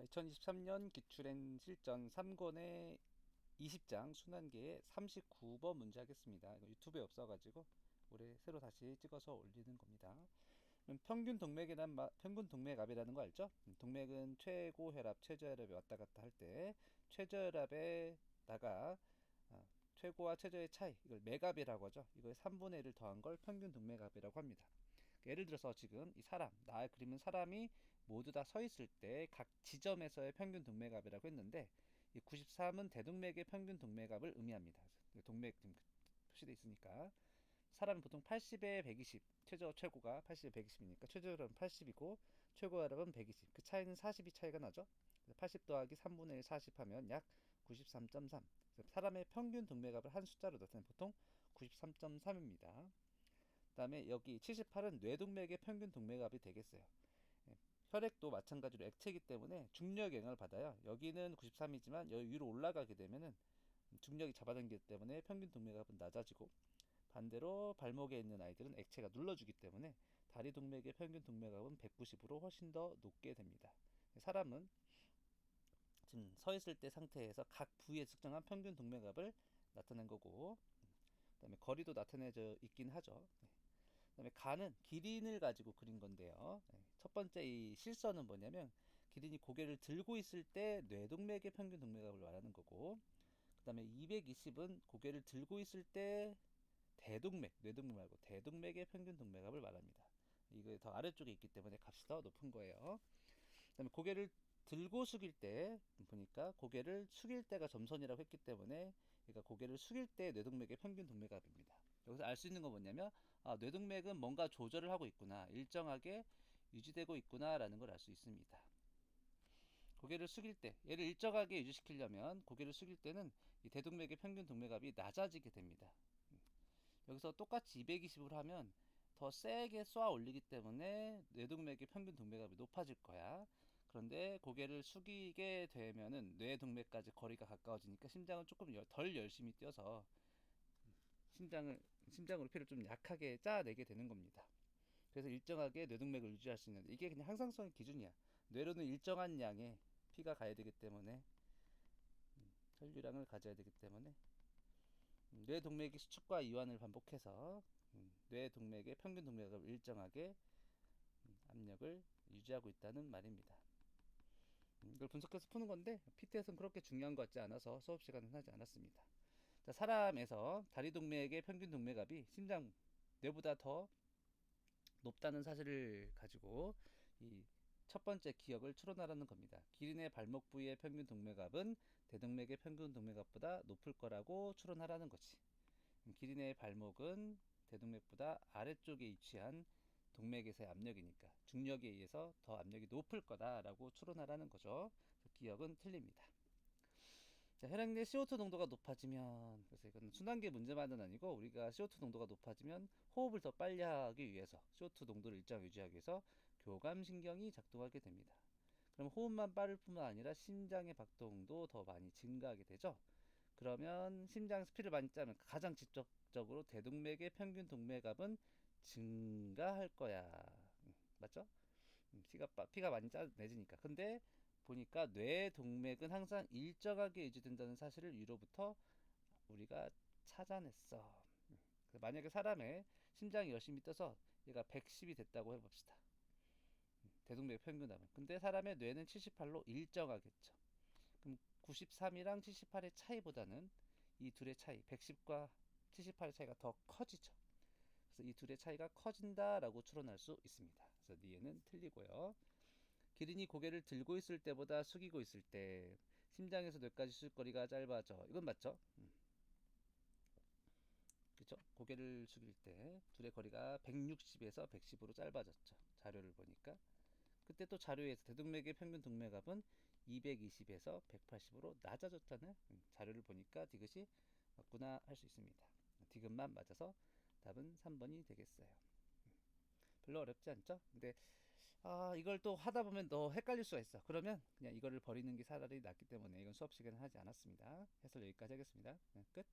자, 2023년 기출엔 실전 3권의 20장 순환계의 39번 문제 하겠습니다. 이거 유튜브에 없어가지고 올해 새로 다시 찍어서 올리는 겁니다. 그럼 평균 동맥압이라는 거 알죠? 동맥은 최고 혈압, 최저 혈압이 왔다 갔다 할 때 최저 혈압에다가 최고와 최저의 차이, 이걸 맥압이라고 하죠. 이걸 3분의 1을 더한 걸 평균 동맥압이라고 합니다. 예를 들어서 지금 이 사람, 나의 그림은 사람이 모두 다 서 있을 때 각 지점에서의 평균 동맥압이라고 했는데, 이 93은 대동맥의 평균 동맥압을 의미합니다. 동맥 지금 표시되어 있으니까 사람은 보통 80에 120, 최고가 80에 120이니까 최저혈압은 80이고 최고혈압은 120. 그 차이는 40이 차이가 나죠. 80 더하기 3분의 1 40 하면 약 93.3. 사람의 평균 동맥압을 한 숫자로 나타내면 보통 93.3입니다. 그 다음에 여기 78은 뇌동맥의 평균 동맥압이 되겠어요. 혈액도 마찬가지로 액체이기 때문에 중력 영향을 받아요. 여기는 93이지만 여기 위로 올라가게 되면은 중력이 잡아당기기 때문에 평균 동맥압은 낮아지고, 반대로 발목에 있는 아이들은 액체가 눌러주기 때문에 다리 동맥의 평균 동맥압은 190으로 훨씬 더 높게 됩니다. 사람은 지금 서 있을 때 상태에서 각 부위에 측정한 평균 동맥압을 나타낸 거고, 그다음에 거리도 나타내져 있긴 하죠. 그다음에 간은 기린을 가지고 그린 건데요. 첫 번째 이 실선은 뭐냐면 기린이 고개를 들고 있을 때 뇌동맥의 평균 동맥압을 말하는 거고, 그다음에 220은 고개를 들고 있을 때 대동맥, 뇌동맥 말고 대동맥의 평균 동맥압을 말합니다. 이거 더 아래쪽에 있기 때문에 값이 더 높은 거예요. 그다음에 고개를 들고 숙일 때 보니까 고개를 숙일 때가 점선이라고 했기 때문에, 그러니까 고개를 숙일 때 뇌동맥의 평균 동맥압입니다. 여기서 알 수 있는 건 뭐냐면 뇌동맥은 뭔가 조절을 하고 있구나, 일정하게 유지되고 있구나라는 걸 알 수 있습니다. 고개를 숙일 때, 얘를 일정하게 유지시키려면 고개를 숙일 때는 이 대동맥의 평균 동맥압이 낮아지게 됩니다. 여기서 똑같이 220으로 하면 더 세게 쏘아 올리기 때문에 뇌동맥의 평균 동맥압이 높아질 거야. 그런데 고개를 숙이게 되면은 뇌동맥까지 거리가 가까워지니까 심장은 조금 덜 열심히 뛰어서 심장으로 피를 좀 약하게 짜내게 되는 겁니다. 그래서 일정하게 뇌동맥을 유지할 수 있는데, 이게 그냥 항상성의 기준이야. 뇌로는 일정한 양의 피가 가야 되기 때문에, 혈류량을 가져야 되기 때문에 뇌동맥의 수축과 이완을 반복해서 뇌동맥의 평균 동맥압을 일정하게 압력을 유지하고 있다는 말입니다. 이걸 분석해서 푸는 건데 PT에서는 그렇게 중요한 것 같지 않아서 수업 시간은 하지 않았습니다. 자, 사람에서 다리 동맥의 평균 동맥압이 심장 뇌보다 더 높다는 사실을 가지고 이 첫 번째 기억을 추론하라는 겁니다. 기린의 발목 부위의 평균 동맥압은 대동맥의 평균 동맥압보다 높을 거라고 추론하라는 거지. 기린의 발목은 대동맥보다 아래쪽에 위치한 동맥에서의 압력이니까 중력에 의해서 더 압력이 높을 거다라고 추론하라는 거죠. 기억은 틀립니다. 자, 혈액 내 CO2 농도가 높아지면, 그래서 이건 순환계 문제만은 아니고 우리가 CO2 농도가 높아지면 호흡을 더 빨리 하기 위해서 CO2 농도를 일정 유지하기 위해서 교감신경이 작동하게 됩니다. 그럼 호흡만 빠를 뿐만 아니라 심장의 박동도 더 많이 증가하게 되죠. 그러면 심장 스피드를 많이 짜면 가장 직접적으로 대동맥의 평균 동맥압은 증가할 거야. 맞죠? 피가 많이 짜내지니까. 근데 보니까 뇌 동맥은 항상 일정하게 유지된다는 사실을 위로부터 우리가 찾아냈어. 만약에 사람의 심장이 열심히 뛰어서 얘가 110이 됐다고 해봅시다. 대동맥 평균하면. 근데 사람의 뇌는 78로 일정하겠죠. 그럼 93이랑 78의 차이보다는 이 둘의 차이, 110과 78의 차이가 더 커지죠. 그래서 이 둘의 차이가 커진다라고 추론할 수 있습니다. 그래서 니에는 틀리고요. 기린이 고개를 들고 있을 때보다 숙이고 있을 때 심장에서 뇌까지 수축거리가 짧아져. 이건 맞죠? 그렇죠? 고개를 숙일 때 둘의 거리가 160에서 110으로 짧아졌죠. 자료를 보니까. 그때 또 자료에서 대동맥의 평균 동맥압은 220에서 180으로 낮아졌잖아요. 자료를 보니까 디귿이 맞구나 할 수 있습니다. 디귿만 맞아서 답은 3번이 되겠어요. 별로 어렵지 않죠? 근데 이걸 또 하다 보면 더 헷갈릴 수가 있어. 그러면 그냥 이거를 버리는 게 차라리 낫기 때문에 이건 수업 시간에 하지 않았습니다. 해설 여기까지 하겠습니다. 끝.